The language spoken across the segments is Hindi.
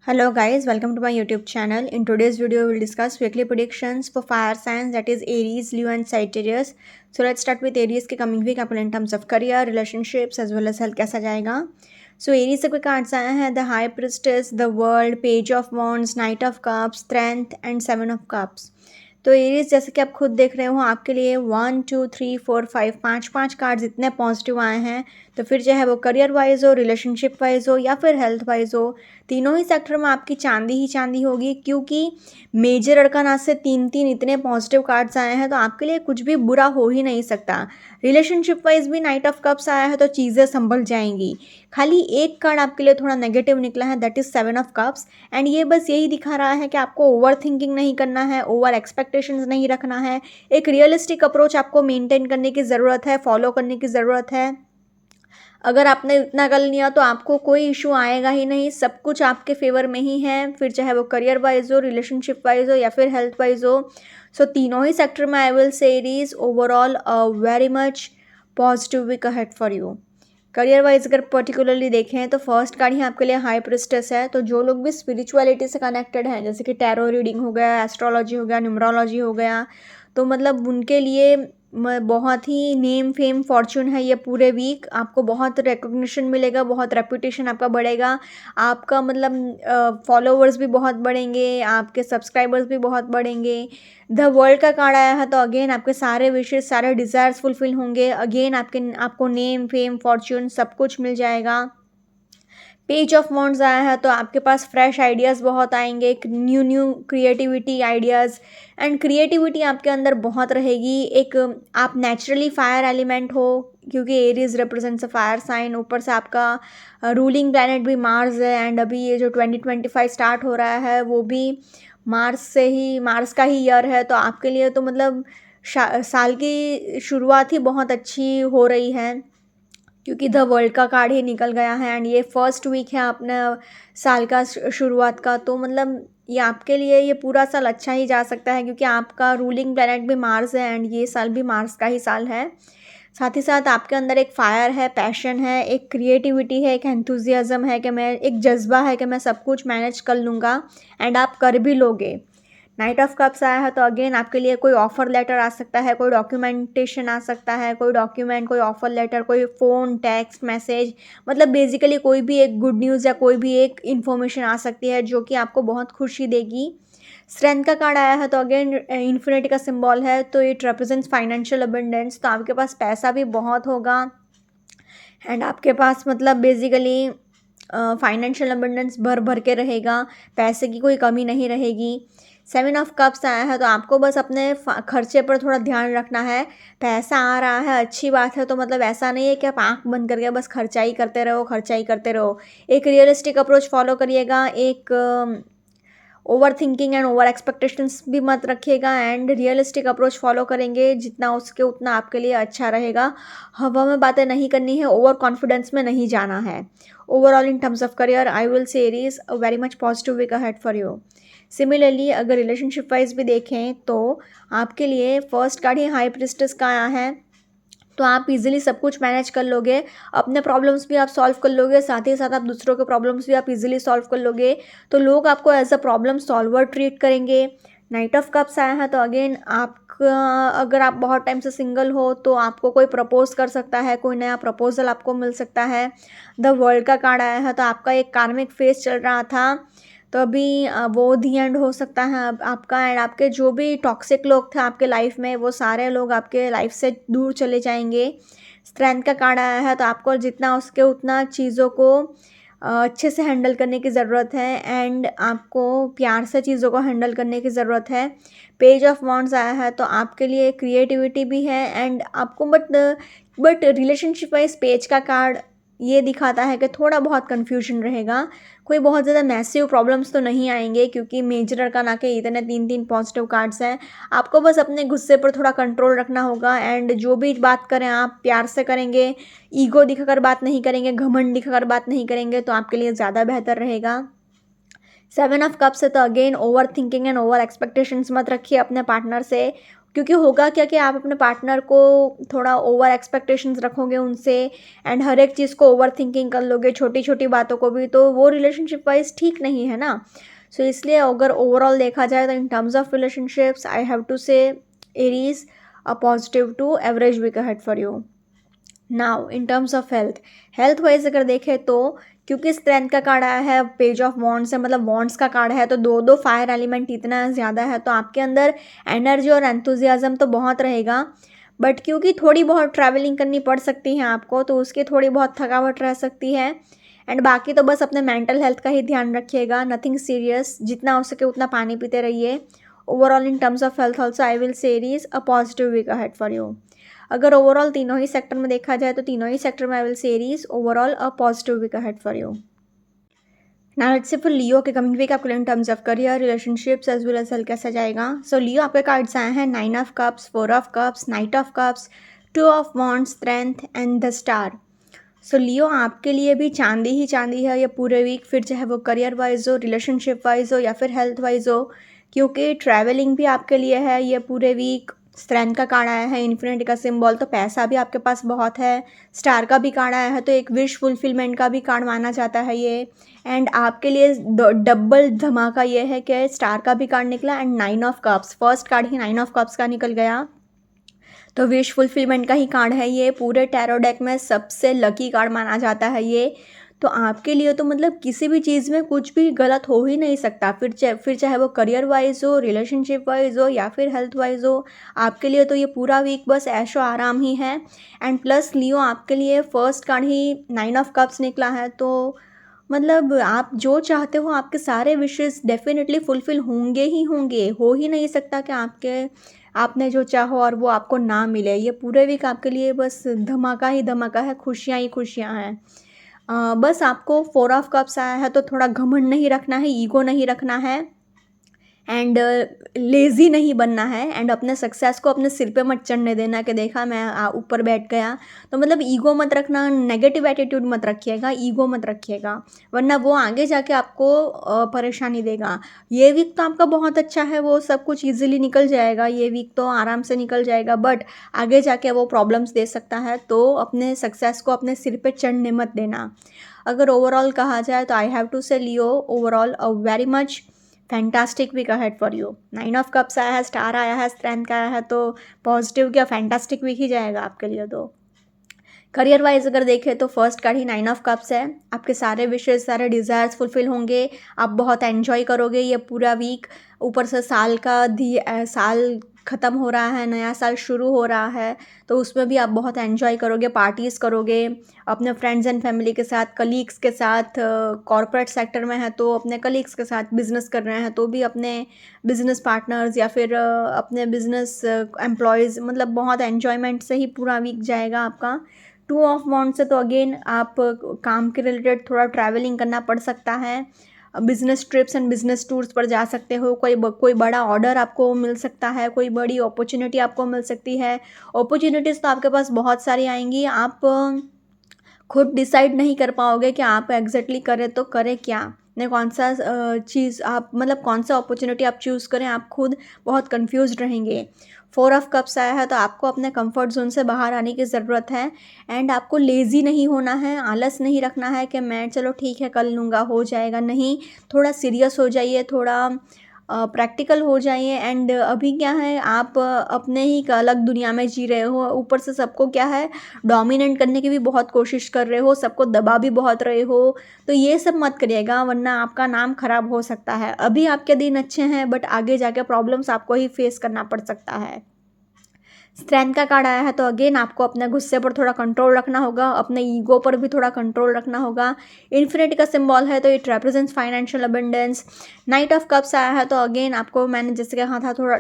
Hello guys, welcome to my YouTube channel. In today's video, we will discuss weekly predictions for fire signs, that is Aries, Leo and Sagittarius. So let's start with Aries के coming week आपको in terms of career, relationships as well as health कैसा जाएगा. So Aries से कोई cards आया है the High Priestess, the World, Page of Wands, Knight of Cups, Strength and Seven of Cups. तो एरीज जैसे कि आप खुद देख रहे हो आपके लिए 1 2 3 4 5 पाँच कार्ड्स इतने पॉजिटिव आए हैं. तो फिर चाहे वो करियर वाइज हो, रिलेशनशिप वाइज हो या फिर हेल्थ वाइज हो, तीनों ही सेक्टर में आपकी चांदी ही चांदी होगी, क्योंकि मेजर अरकाना से तीन तीन इतने पॉजिटिव कार्ड्स आए हैं तो आपके लिए कुछ भी बुरा हो ही नहीं सकता. रिलेशनशिप वाइज भी नाइट ऑफ कप्स आया है तो चीज़ें संभल जाएंगी. खाली एक कार्ड आपके लिए थोड़ा नेगेटिव निकला है, that is 7 of cups. And ये बस यही दिखा रहा है कि आपको ओवर थिंकिंग नहीं करना है, ओवर एक्सपेक्टेशंस नहीं रखना है. एक रियलिस्टिक अप्रोच आपको मेंटेन करने की ज़रूरत है, फॉलो करने की ज़रूरत है. अगर आपने इतना कर लिया तो आपको कोई इशू आएगा ही नहीं, सब कुछ आपके फेवर में ही है. फिर चाहे वो करियर वाइज हो, रिलेशनशिप वाइज हो या फिर हेल्थ वाइज हो. सो तीनों ही सेक्टर में I will say it is overall very much positive week ahead for you. Career wise अगर पर्टिकुलरली देखें तो फर्स्ट कार्ड ही आपके लिए हाई प्रिस्टेस है. तो जो लोग भी स्पिरिचुअलिटी से कनेक्टेड हैं, जैसे कि टैरो रीडिंग हो गया, एस्ट्रोलॉजी हो गया, न्यूमरोलॉजी हो गया, तो मतलब उनके लिए बहुत ही नेम फेम फॉर्चून है ये पूरे वीक. आपको बहुत रिकॉग्निशन मिलेगा, बहुत रेपुटेशन आपका बढ़ेगा, आपका मतलब फॉलोवर्स भी बहुत बढ़ेंगे, आपके सब्सक्राइबर्स भी बहुत बढ़ेंगे. द वर्ल्ड का कार्ड आया है तो अगेन आपके सारे विशेस, सारे डिज़ायर्स फुलफिल होंगे. अगेन आपको नेम फेम फॉर्चून सब कुछ मिल जाएगा. पेज ऑफ वॉन्ड्स आया है तो आपके पास फ्रेश आइडियाज़ बहुत आएंगे, new new creativity ideas. And creativity आपके अंदर बहुत रहेगी. एक आप नेचुरली फायर एलिमेंट हो, क्योंकि Aries represents a fire sign. ऊपर से आपका रूलिंग प्लैनेट भी मार्स है. एंड अभी ये जो 2025 स्टार्ट हो रहा है वो भी मार्स का ही ईयर है. तो आपके लिए तो मतलब साल की शुरुआत ही बहुत अच्छी हो रही है, क्योंकि द वर्ल्ड का कार्ड ही निकल गया है. एंड ये फर्स्ट वीक है अपने साल का शुरुआत का. तो मतलब ये आपके लिए ये पूरा साल अच्छा ही जा सकता है, क्योंकि आपका रूलिंग प्लैनेट भी मार्स है एंड ये साल भी मार्स का ही साल है. साथ ही साथ आपके अंदर एक फायर है, पैशन है, एक क्रिएटिविटी है, एक एंथुजियाज़म है कि मैं, एक जज्बा है कि मैं सब कुछ मैनेज कर लूँगा. एंड आप कर भी लोगे. नाइट ऑफ कप्स आया है तो अगेन आपके लिए कोई ऑफर लेटर आ सकता है, कोई डॉक्यूमेंटेशन आ सकता है, कोई डॉक्यूमेंट, कोई ऑफर लेटर, कोई फ़ोन, टेक्स्ट मैसेज, मतलब बेसिकली कोई भी एक गुड न्यूज़ या कोई भी एक इन्फॉर्मेशन आ सकती है जो कि आपको बहुत खुशी देगी. स्ट्रेंथ का कार्ड आया है तो अगेन इन्फिनिटी का सिंबल है, तो इट रिप्रेजेंट्स फाइनेंशियल अबंडेंस. तो आपके पास पैसा भी बहुत होगा एंड आपके पास मतलब बेसिकली फाइनेंशियल अबंडेंस भर भर के रहेगा, पैसे की कोई कमी नहीं रहेगी. 7 ऑफ कप्स आया है तो आपको बस अपने खर्चे पर थोड़ा ध्यान रखना है. पैसा आ रहा है अच्छी बात है, तो मतलब ऐसा नहीं है कि आप आंख बंद करके बस खर्चा ही करते रहो, खर्चा ही करते रहो. एक रियलिस्टिक अप्रोच फॉलो करिएगा, एक over thinking and over expectations भी मत रखिएगा. एंड रियलिस्टिक अप्रोच फॉलो करेंगे जितना उसके उतना आपके लिए अच्छा रहेगा. हवा में बातें नहीं करनी है, ओवर कॉन्फिडेंस में नहीं जाना है. Overall in terms of career I will say Aries a very much positive week ahead for you. Similarly अगर रिलेशनशिप वाइज भी देखें तो आपके लिए फर्स्ट कार्ड ही हाई प्रिस्टेस का आया है. तो आप इजीली सब कुछ मैनेज कर लोगे, अपने प्रॉब्लम्स भी आप सॉल्व कर लोगे, साथ ही साथ आप दूसरों के प्रॉब्लम्स भी आप इजीली सॉल्व कर लोगे. तो लोग आपको as a problem solver treat करेंगे. नाइट ऑफ कप्स आया है तो अगेन आपका, अगर आप बहुत टाइम से सिंगल हो तो आपको कोई प्रपोज कर सकता है, कोई नया प्रपोजल आपको मिल सकता है. द वर्ल्ड का कार्ड आया है तो आपका एक कार्मिक फेज चल रहा था, तो अभी वो दी एंड हो सकता है आपका. एंड आपके जो भी टॉक्सिक लोग थे आपके लाइफ में, वो सारे लोग आपके लाइफ से दूर चले जाएंगे. स्ट्रेंथ का कार्ड आया है तो आपको जितना उसके उतना चीज़ों को अच्छे से हैंडल करने की ज़रूरत है. एंड आपको प्यार से चीज़ों को हैंडल करने की ज़रूरत है. पेज ऑफ वॉन्ड्स आया है तो आपके लिए क्रिएटिविटी भी है. एंड आपको बट रिलेशनशिप वाइज पेज का कार्ड ये दिखाता है कि थोड़ा बहुत कन्फ्यूजन रहेगा. कोई बहुत ज़्यादा मैसिव प्रॉब्लम्स तो नहीं आएंगे, क्योंकि मेजर अरकाना के इतने तीन तीन पॉजिटिव कार्ड्स हैं. आपको बस अपने गुस्से पर थोड़ा कंट्रोल रखना होगा. एंड जो भी बात करें आप प्यार से करेंगे, ईगो दिखाकर बात नहीं करेंगे, घमंड दिखाकर बात नहीं करेंगे, तो आपके लिए ज़्यादा बेहतर रहेगा. 7 ऑफ कप्स है तो again over thinking and over expectations मत रखिए अपने पार्टनर से. क्योंकि होगा क्या कि आप अपने पार्टनर को थोड़ा ओवर एक्सपेक्टेशंस रखोगे उनसे एंड हर एक चीज़ को ओवर थिंकिंग कर लोगे, छोटी छोटी बातों को भी, तो वो रिलेशनशिप वाइज ठीक नहीं है ना। सो इसलिए अगर ओवरऑल देखा जाए तो in terms of relationships I have to say Aries a positive to average week ahead for you. Now in terms of health wise अगर देखें तो क्योंकि स्ट्रेंथ का कार्ड आया है, पेज ऑफ वॉन्ड्स है, मतलब वॉन्ड्स का कार्ड है, तो दो दो फायर एलिमेंट इतना ज़्यादा है, तो आपके अंदर एनर्जी और एंथुजियाज्म तो बहुत रहेगा, बट क्योंकि थोड़ी बहुत ट्रैवलिंग करनी पड़ सकती है आपको, तो उसकी थोड़ी बहुत थकावट रह सकती है। एंड बाकी तो बस अपने मेंटल हेल्थ का ही ध्यान रखिएगा, नथिंग सीरियस, जितना हो सके उतना पानी पीते रहिए। Overall in terms of health also I will say is a positive week ahead for you. अगर ओवरऑल तीनों ही सेक्टर में देखा जाए तो तीनों ही सेक्टर में I will say is overall a positive week ahead for you. Now let's say for Leo के कमिंग वीक आपको in terms of career, relationships as well as health कैसा जाएगा। सो लियो आपके कार्ड्स आए हैं 9 of cups, 4 of cups, knight of cups, 2 of wands, strength and the star. So Leo आपके लिए भी चांदी ही चांदी है ये पूरे वीक, फिर चाहे वो करियर वाइज हो, रिलेशनशिप वाइज हो या फिर हेल्थ वाइज हो, क्योंकि ट्रैवलिंग भी आपके लिए है ये पूरे वीक। स्ट्रेंथ का कार्ड आया है, इन्फिनिटी का सिंबल, तो पैसा भी आपके पास बहुत है। स्टार का भी कार्ड आया है, तो एक विश फुलफिलमेंट का भी कार्ड माना जाता है ये। एंड आपके लिए डबल धमाका ये है कि स्टार का भी कार्ड निकला and 9 of cups, first card he 9 of cups का निकल गया, तो विश फुलफिलमेंट का ही कार्ड है ये। पूरे टैरो डेक में सबसे लकी कार्ड माना जाता है ये। तो आपके लिए तो मतलब किसी भी चीज़ में कुछ भी गलत हो ही नहीं सकता, फिर चाहे वो करियर वाइज हो, रिलेशनशिप वाइज हो या फिर हेल्थ वाइज हो, आपके लिए तो ये पूरा वीक बस ऐशो आराम ही है। एंड प्लस लियो आपके लिए first card he 9 of cups निकला है, तो मतलब आप जो चाहते हो आपके सारे विशेस डेफिनेटली फुलफिल होंगे ही होंगे, हो ही नहीं सकता कि आपने जो चाहो और वो आपको ना मिले। ये पूरे वीक आपके लिए बस धमाका ही धमाका है, खुशियाँ ही खुशियाँ हैं। बस आपको 4 ऑफ कप्स आया है, तो थोड़ा घमंड नहीं रखना है, ईगो नहीं रखना है एंड लेज़ी नहीं बनना है, एंड अपने सक्सेस को अपने सिर पे मत चढ़ने देना कि देखा मैं ऊपर बैठ गया। तो मतलब ईगो मत रखना, नेगेटिव एटीट्यूड मत रखिएगा, ईगो मत रखिएगा, वरना वो आगे जाके आपको परेशानी देगा। ये वीक तो आपका बहुत अच्छा है, वो सब कुछ ईजिली निकल जाएगा, ये वीक तो आराम से निकल जाएगा, बट आगे जाके वो प्रॉब्लम्स दे सकता है, तो अपने सक्सेस को अपने सिर पे चढ़ने मत देना। अगर ओवरऑल कहा जाए तो I have to say Leo overall a very much fantastic week ahead for you. 9 of cups आया है, स्टार आया है, स्ट्रेंथ का आया है, तो पॉजिटिव क्या फैंटास्टिक वीक ही जाएगा आपके लिए। तो करियर वाइज अगर देखें तो first card he 9 of cups है, आपके सारे विशेष सारे डिज़ायर्स फुलफिल होंगे, आप बहुत एन्जॉय करोगे ये पूरा वीक। ऊपर से साल ख़त्म हो रहा है, नया साल शुरू हो रहा है, तो उसमें भी आप बहुत एन्जॉय करोगे, पार्टीज़ करोगे अपने फ्रेंड्स एंड फैमिली के साथ, कलीग्स के साथ। कॉर्पोरेट सेक्टर में है तो अपने कलीग्स के साथ, बिजनेस कर रहे हैं तो भी अपने बिजनेस पार्टनर्स या फिर अपने बिजनेस एम्प्लॉयज़, मतलब बहुत एन्जॉयमेंट से ही पूरा वीक जाएगा आपका। 2 ऑफ वॉन्ड्स से तो अगेन आप काम के रिलेटेड थोड़ा ट्रैवलिंग करना पड़ सकता है, business trips and business tours पर जा सकते हो, कोई बड़ा ऑर्डर आपको मिल सकता है, कोई बड़ी अपॉर्चुनिटी आपको मिल सकती है। अपॉर्चुनिटीज़ तो आपके पास बहुत सारी आएंगी, आप खुद डिसाइड नहीं कर पाओगे कि आप एग्जैक्टली करें तो करें क्या, ने कौन सा चीज़ आप मतलब कौन सा अपॉर्चुनिटी आप चूज़ करें, आप खुद बहुत कंफ्यूज रहेंगे। 4 ऑफ कप्स आया है, तो आपको अपने कंफर्ट जोन से बाहर आने की ज़रूरत है एंड आपको लेज़ी नहीं होना है, आलस नहीं रखना है कि मैं चलो ठीक है कर लूँगा, हो जाएगा, नहीं। थोड़ा सीरियस हो जाइए, थोड़ा प्रैक्टिकल हो जाइए। एंड अभी क्या है, आप अपने ही एक अलग दुनिया में जी रहे हो, ऊपर से सबको क्या है डोमिनेट करने की भी बहुत कोशिश कर रहे हो, सबको दबा भी बहुत रहे हो, तो ये सब मत करिएगा, वरना आपका नाम खराब हो सकता है। अभी आपके दिन अच्छे हैं, बट आगे जाके प्रॉब्लम्स आपको ही फेस करना पड़ सकता है। स्ट्रेंथ का कार्ड आया है, तो अगेन आपको अपने गुस्से पर थोड़ा कंट्रोल रखना होगा, अपने ईगो पर भी थोड़ा कंट्रोल रखना होगा। इन्फिनिटी का सिंबल है, तो it represents financial abundance. Night of cups आया है, तो अगेन आपको मैंने जैसे कहा था थोड़ा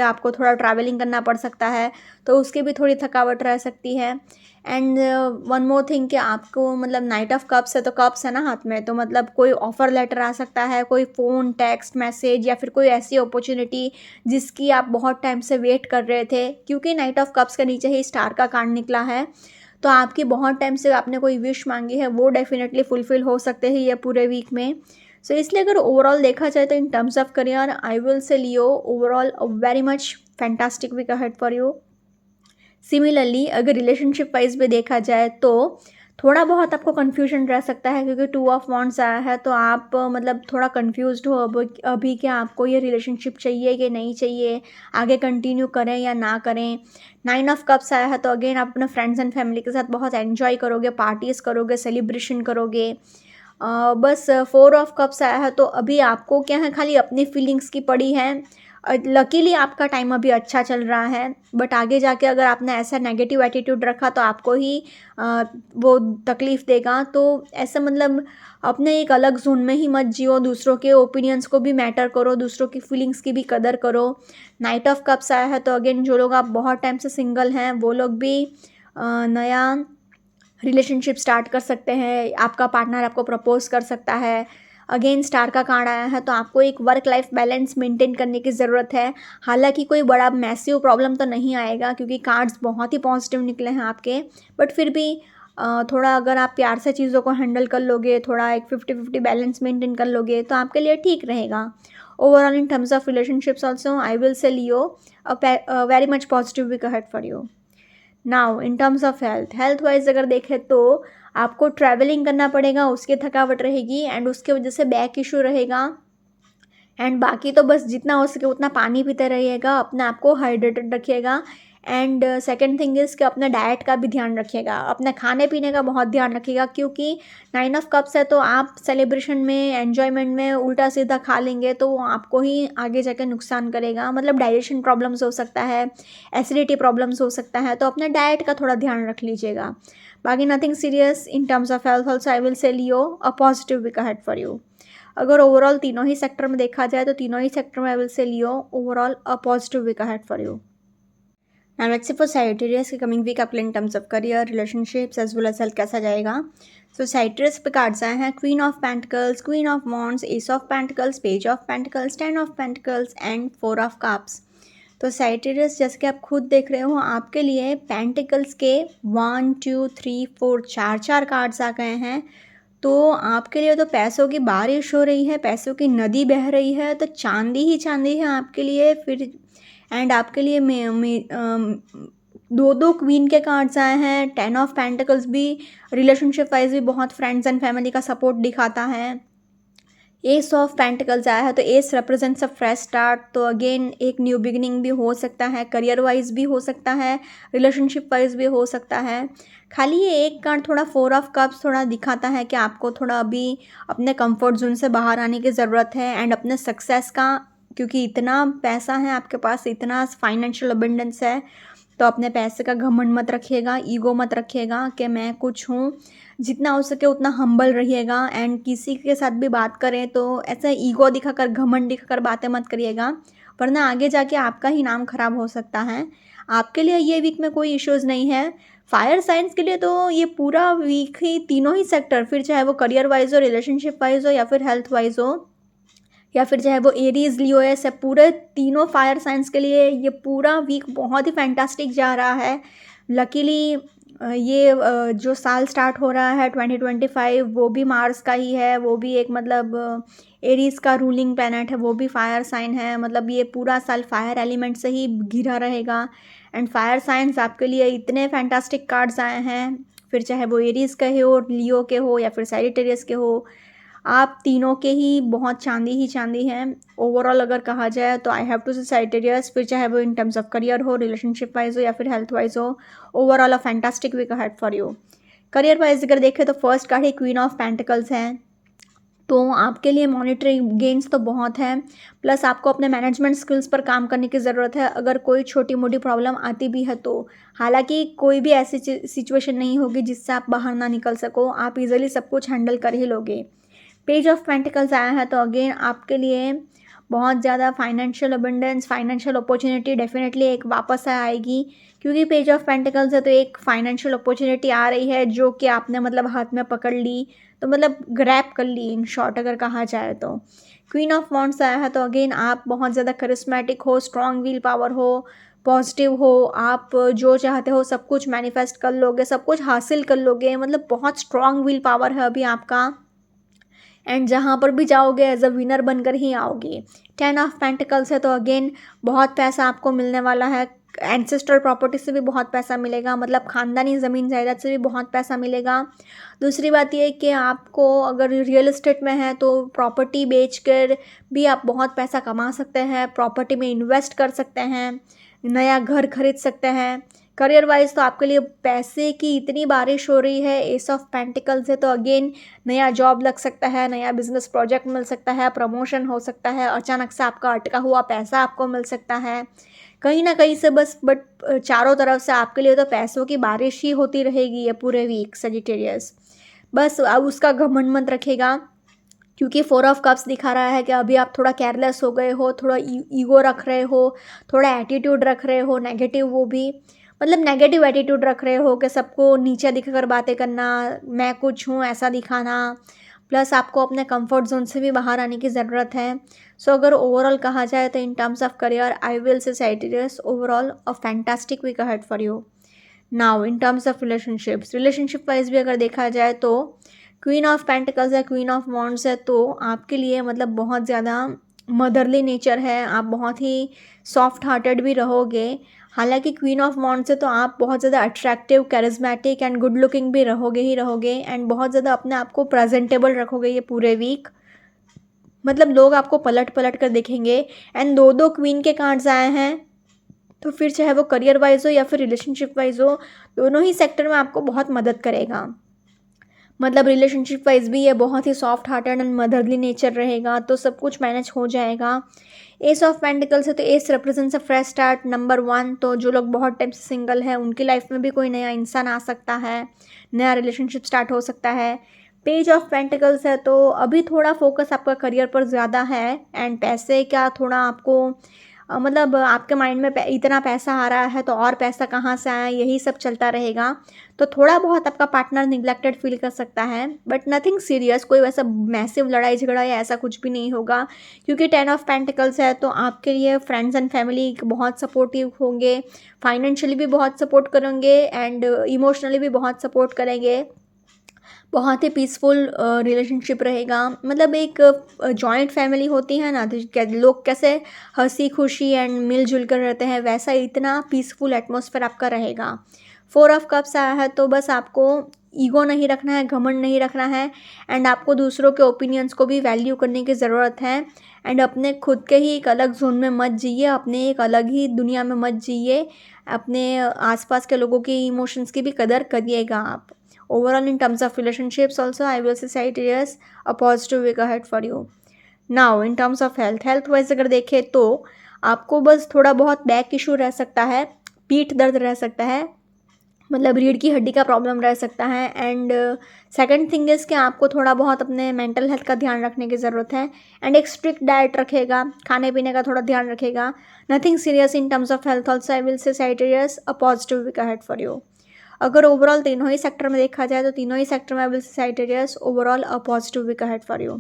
आपको थोड़ा ट्रैवलिंग करना पड़ सकता है, तो उसकी भी थोड़ी थकावट रह सकती है। एंड वन मोर थिंग कि आपको मतलब नाइट ऑफ कप्स है, तो कप्स है ना हाथ में, तो मतलब कोई ऑफर लेटर आ सकता है, कोई फ़ोन, टेक्स्ट मैसेज या फिर कोई ऐसी अपॉर्चुनिटी जिसकी आप बहुत टाइम से वेट कर रहे थे, क्योंकि नाइट ऑफ कप्स के नीचे ही स्टार का कार्ड निकला है, तो आपकी बहुत टाइम से आपने कोई विश मांगी है वो डेफिनेटली फुलफिल हो सकते हैं ये पूरे वीक में। सो इसलिए अगर ओवरऑल देखा जाए तो in terms of career I will say Leo overall very much fantastic week ahead for you. Similarly अगर रिलेशनशिप वाइज भी देखा जाए तो थोड़ा बहुत आपको कन्फ्यूजन रह सकता है, क्योंकि 2 ऑफ वांड्स आया है तो आप मतलब थोड़ा कन्फ्यूज्ड हो अभी कि आपको ये रिलेशनशिप चाहिए कि नहीं चाहिए, आगे कंटिन्यू करें या ना करें। 9 ऑफ कप्स आया है तो अगेन आप अपने फ्रेंड्स एंड फैमिली के साथ बहुत एंजॉय करोगे, पार्टीज़ करोगे, सेलिब्रेशन करोगे। बस 4 ऑफ कप्स आया है तो अभी आपको क्या है, खाली अपनी फीलिंग्स की पड़ी है। लकीली आपका टाइम अभी अच्छा चल रहा है, बट आगे जाके अगर आपने ऐसा नेगेटिव एटीट्यूड रखा तो आपको ही वो तकलीफ़ देगा। तो ऐसा मतलब अपने एक अलग जोन में ही मत जियो, दूसरों के ओपिनियंस को भी मैटर करो, दूसरों की फीलिंग्स की भी कदर करो। 9 ऑफ कप्स आया है तो अगेन जो लोग आप बहुत टाइम से सिंगल हैं वो लोग भी नया रिलेशनशिप स्टार्ट कर सकते हैं, आपका पार्टनर आपको प्रपोज कर सकता है। अगेन स्टार का कार्ड आया है तो आपको एक वर्क लाइफ बैलेंस मेंटेन करने की ज़रूरत है। हालांकि कोई बड़ा मैसिव प्रॉब्लम तो नहीं आएगा क्योंकि कार्ड्स बहुत ही पॉजिटिव निकले हैं आपके, बट फिर भी थोड़ा अगर आप प्यार से चीज़ों को हैंडल कर लोगे, थोड़ा एक 50-50 बैलेंस मेंटेन कर लोगे तो आपके लिए ठीक रहेगा। Overall in terms of relationships also I will say Leo very much positive week ahead for you. Now in terms of health wise अगर देखें तो आपको ट्रैवलिंग करना पड़ेगा, उसकी थकावट रहेगी एंड उसके वजह से बैक इशू रहेगा। एंड बाकी तो बस जितना हो सके उतना पानी पीते रहिएगा, अपने आप को हाइड्रेटेड रखिएगा। एंड सेकेंड थिंग इज़ कि अपने डाइट का भी ध्यान रखिएगा, अपने खाने पीने का बहुत ध्यान रखिएगा, क्योंकि 9 ऑफ कप्स है तो आप सेलिब्रेशन में एन्जॉयमेंट में उल्टा सीधा खा लेंगे तो वो आपको ही आगे जाकर नुकसान करेगा। मतलब डाइजेशन प्रॉब्लम्स हो सकता है, एसिडिटी प्रॉब्लम्स हो सकता है, तो अपने डाइट का थोड़ा ध्यान रख लीजिएगा। बाकी nothing serious in terms of health also I will say Leo a positive week ahead for you. अगर ओवरऑल तीनों ही सेक्टर में देखा जाए तो तीनों ही सेक्टर में I will say Leo overall a positive week ahead for you. Now let's see for Sagittarius की कमिंग वीक आपके लिए in terms of career, relationships as well as health कैसा जाएगा। सो साइटेरियस पे कार्ड्स आए हैं queen of pentacles, queen of wands, ace of pentacles, page of pentacles, 10 of pentacles and 4 of cups. तो साइटेरियस जैसे कि आप खुद देख रहे हो आपके लिए पेंटिकल्स के 1 2 3 4 4 कार्ड्स आ गए हैं। तो आपके लिए तो पैसों की बारिश हो रही है, पैसों की नदी बह रही है, तो चांदी ही चांदी है आपके लिए। फिर एंड आपके लिए दो दो क्वीन के कार्ड्स आए हैं, 10 ऑफ पेंटिकल्स भी रिलेशनशिप वाइज भी बहुत फ्रेंड्स एंड फैमिली का सपोर्ट दिखाता है। एस ऑफ पेंटिकल्स आया है तो S represents a fresh start, तो अगेन एक न्यू बिगिनिंग भी हो सकता है, करियर वाइज भी हो सकता है, रिलेशनशिप वाइज भी हो सकता है। खाली ये एक कार्ड थोड़ा 4 ऑफ कप्स थोड़ा दिखाता है कि आपको थोड़ा अभी अपने कंफर्ट जोन से बाहर आने की ज़रूरत है एंड अपने सक्सेस का, क्योंकि इतना पैसा है आपके पास, इतना फाइनेंशियल अबंडेंस है, तो अपने पैसे का घमंड मत रखिएगा, ईगो मत रखिएगा कि मैं कुछ हूँ। जितना हो सके उतना हम्बल रहिएगा एंड किसी के साथ भी बात करें तो ऐसा ईगो दिखाकर, घमंड दिखाकर बातें मत करिएगा, वरना आगे जाके आपका ही नाम खराब हो सकता है। आपके लिए ये वीक में कोई इश्यूज़ नहीं है। फायर साइंस के लिए तो ये पूरा वीक ही तीनों ही सेक्टर, फिर चाहे वो करियर वाइज हो, रिलेशनशिप वाइज हो या फिर हेल्थ वाइज हो, या फिर चाहे वो एरीज लियो है, सब पूरे तीनों फायर साइंस के लिए ये पूरा वीक बहुत ही फैंटास्टिक जा रहा है। लकीली ये जो साल स्टार्ट हो रहा है 2025 वो भी मार्स का ही है, वो भी एक मतलब एरीज का रूलिंग प्लैनेट है, वो भी फायर साइन है। मतलब ये पूरा साल फायर एलिमेंट से ही घिरा रहेगा एंड फायर साइंस आपके लिए इतने फैंटास्टिक कार्ड्स आए हैं, फिर चाहे वो एरीज के हो, लियो के हो या फिर सैजिटेरियस के हो, आप तीनों के ही बहुत चांदी ही चांदी हैं। ओवरऑल अगर कहा जाए तो I have to say Sagittarius, फिर चाहे वो इन टर्म्स ऑफ करियर हो, रिलेशनशिप वाइज हो या फिर हेल्थ वाइज हो, overall a fantastic week ahead for you. Career wise अगर देखें तो फर्स्ट कार्ड ही क्वीन ऑफ पेंटिकल्स है, तो आपके लिए मॉनिटरी गेन्स तो बहुत है, प्लस आपको अपने मैनेजमेंट स्किल्स पर काम करने की ज़रूरत है अगर कोई छोटी मोटी प्रॉब्लम आती भी है तो। हालांकि कोई भी ऐसी सिचुएशन नहीं होगी जिससे आप बाहर ना निकल सको, आप इजीली सब कुछ हैंडल कर ही लोगे। पेज ऑफ पेंटिकल्स आया है तो अगेन आपके लिए बहुत ज़्यादा financial abundance, financial opportunity definitely एक वापस आएगी, क्योंकि पेज ऑफ पेंटिकल्स है तो एक फाइनेंशियल अपॉर्चुनिटी आ रही है जो कि आपने मतलब हाथ में पकड़ ली, तो मतलब ग्रैब कर ली इन शॉर्ट अगर कहा जाए तो। क्वीन ऑफ वॉन्ड्स आया है तो अगेन आप बहुत ज़्यादा करिस्मेटिक हो, स्ट्रॉन्ग विल पावर हो, पॉजिटिव हो, आप जो चाहते हो सब कुछ मैनिफेस्ट कर लोगे, सब कुछ हासिल कर लोगे, मतलब बहुत स्ट्रॉन्ग विल पावर है अभी आपका। एंड जहाँ पर भी जाओगे एज अ विनर बनकर ही आओगे। 10 ऑफ पेंटिकल्स है तो अगेन बहुत पैसा आपको मिलने वाला है। एंसेस्ट्रल प्रॉपर्टी से भी बहुत पैसा मिलेगा, मतलब ख़ानदानी ज़मीन जायदाद से भी बहुत पैसा मिलेगा। दूसरी बात ये है कि आपको अगर रियल एस्टेट में है तो प्रॉपर्टी बेचकर भी आप बहुत पैसा कमा सकते हैं, प्रॉपर्टी में इन्वेस्ट कर सकते हैं, नया घर खरीद सकते हैं। करियर वाइज तो आपके लिए पैसे की इतनी बारिश हो रही है। एस ऑफ पेंटिकल्स है तो अगेन नया जॉब लग सकता है, नया बिजनेस प्रोजेक्ट मिल सकता है, प्रमोशन हो सकता है, अचानक से आपका अटका हुआ पैसा आपको मिल सकता है कहीं ना कहीं से बस। बट चारों तरफ से आपके लिए तो पैसों की बारिश ही होती रहेगी ये पूरे वीक सजिटेरियस। बस अब उसका घमंड मत रखेगा, क्योंकि 4 ऑफ कप्स दिखा रहा है कि अभी आप थोड़ा केयरलेस हो गए हो, थोड़ा ईगो रख रहे हो, थोड़ा एटीट्यूड रख रहे हो, नेगेटिव, वो भी मतलब नेगेटिव एटीट्यूड रख रहे हो कि सबको नीचे दिखाकर बातें करना, मैं कुछ हूँ ऐसा दिखाना। प्लस आपको अपने कंफर्ट जोन से भी बाहर आने की ज़रूरत है। सो अगर ओवरऑल कहा जाए तो in terms of career I will say Sagittarius overall a fantastic week ahead for you. Now in terms of relationship wise भी अगर देखा जाए तो क्वीन ऑफ पेंटिकल्स है, क्वीन ऑफ वॉन्ड्स है, तो आपके लिए मतलब बहुत ज़्यादा मदरली नेचर है, आप बहुत ही सॉफ्ट हार्टेड भी रहोगे। हालांकि क्वीन ऑफ वॉन्ड्स है तो आप बहुत ज़्यादा attractive, charismatic and good looking भी रहोगे ही रहोगे, एंड बहुत ज़्यादा अपने आप को प्रेजेंटेबल रखोगे ये पूरे वीक। मतलब लोग आपको पलट पलट कर देखेंगे। एंड दो क्वीन के कार्ड्स आए हैं, तो फिर चाहे वो करियर वाइज हो या फिर रिलेशनशिप वाइज हो, दोनों ही सेक्टर में आपको बहुत मदद करेगा। मतलब रिलेशनशिप वाइज भी ये बहुत ही soft hearted and motherly nature रहेगा, तो सब कुछ मैनेज हो जाएगा। एस ऑफ पेंटिकल्स है तो S represents a fresh start, number 1। तो जो लोग बहुत टाइम से सिंगल है उनकी लाइफ में भी कोई नया इंसान आ सकता है, नया रिलेशनशिप स्टार्ट हो सकता है। पेज ऑफ पेंटिकल्स है तो अभी थोड़ा फोकस आपका करियर पर ज़्यादा है, एंड पैसे का थोड़ा आपको मतलब आपके माइंड में इतना पैसा आ रहा है तो और पैसा कहाँ से आया, यही सब चलता रहेगा। तो थोड़ा बहुत आपका पार्टनर निगलेक्टेड फील कर सकता है, बट नथिंग सीरियस, कोई वैसा मैसिव लड़ाई झगड़ा या ऐसा कुछ भी नहीं होगा। क्योंकि 10 ऑफ पेंटिकल्स है तो आपके लिए फ्रेंड्स एंड फैमिली बहुत सपोर्टिव होंगे, फाइनेंशियली भी बहुत सपोर्ट करेंगे एंड इमोशनली भी बहुत सपोर्ट करेंगे। बहुत ही पीसफुल रिलेशनशिप रहेगा। मतलब एक जॉइंट फैमिली होती है ना, तो लोग कैसे हंसी खुशी एंड मिलजुल कर रहते हैं, वैसा इतना पीसफुल एटमॉस्फेयर आपका रहेगा। 4 ऑफ कप्स आया है तो बस आपको ईगो नहीं रखना है, घमंड नहीं रखना है, एंड आपको दूसरों के ओपिनियंस को भी वैल्यू करने की ज़रूरत है। एंड अपने खुद के ही एक अलग जोन में मत जिए, अपने एक अलग ही दुनिया में मत जिए, अपने आसपास के लोगों की इमोशंस की भी कदर करिएगा आप। Overall, in terms of relationships also, I will say it is a positive week ahead for you. Now, in terms of health wise अगर देखें तो आपको बस थोड़ा बहुत बैक इशू रह सकता है, पीठ दर्द रह सकता है, मतलब रीढ़ की हड्डी का प्रॉब्लम रह सकता है। एंड सेकंड थिंग इज़ कि आपको थोड़ा बहुत अपने मेंटल हेल्थ का ध्यान रखने की ज़रूरत है, एंड एक स्ट्रिक्ट डाइट रखेगा, खाने पीने का थोड़ा ध्यान रखेगा। Nothing serious in terms of health also, I will say Sagittarius a positive week ahead for you. अगर ओवरऑल तीनों ही सेक्टर में देखा जाए तो तीनों ही सेक्टर में I will say Sagittarius overall a positive week ahead for you.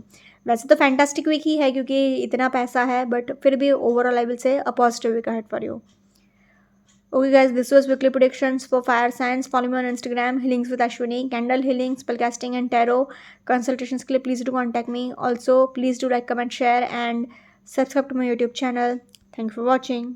वैसे तो फैंटास्टिक वीक ही है क्योंकि इतना पैसा है, बट फिर भी overall I will say a positive week ahead for you. Okay guys, this was weekly predictions for fire signs. Follow me on Instagram, Healings with Ashwini, candle healing, spellcasting and tarot consultations के लिए please do contact me. Also please do like, comment, share and subscribe to my YouTube channel. Thank you for watching.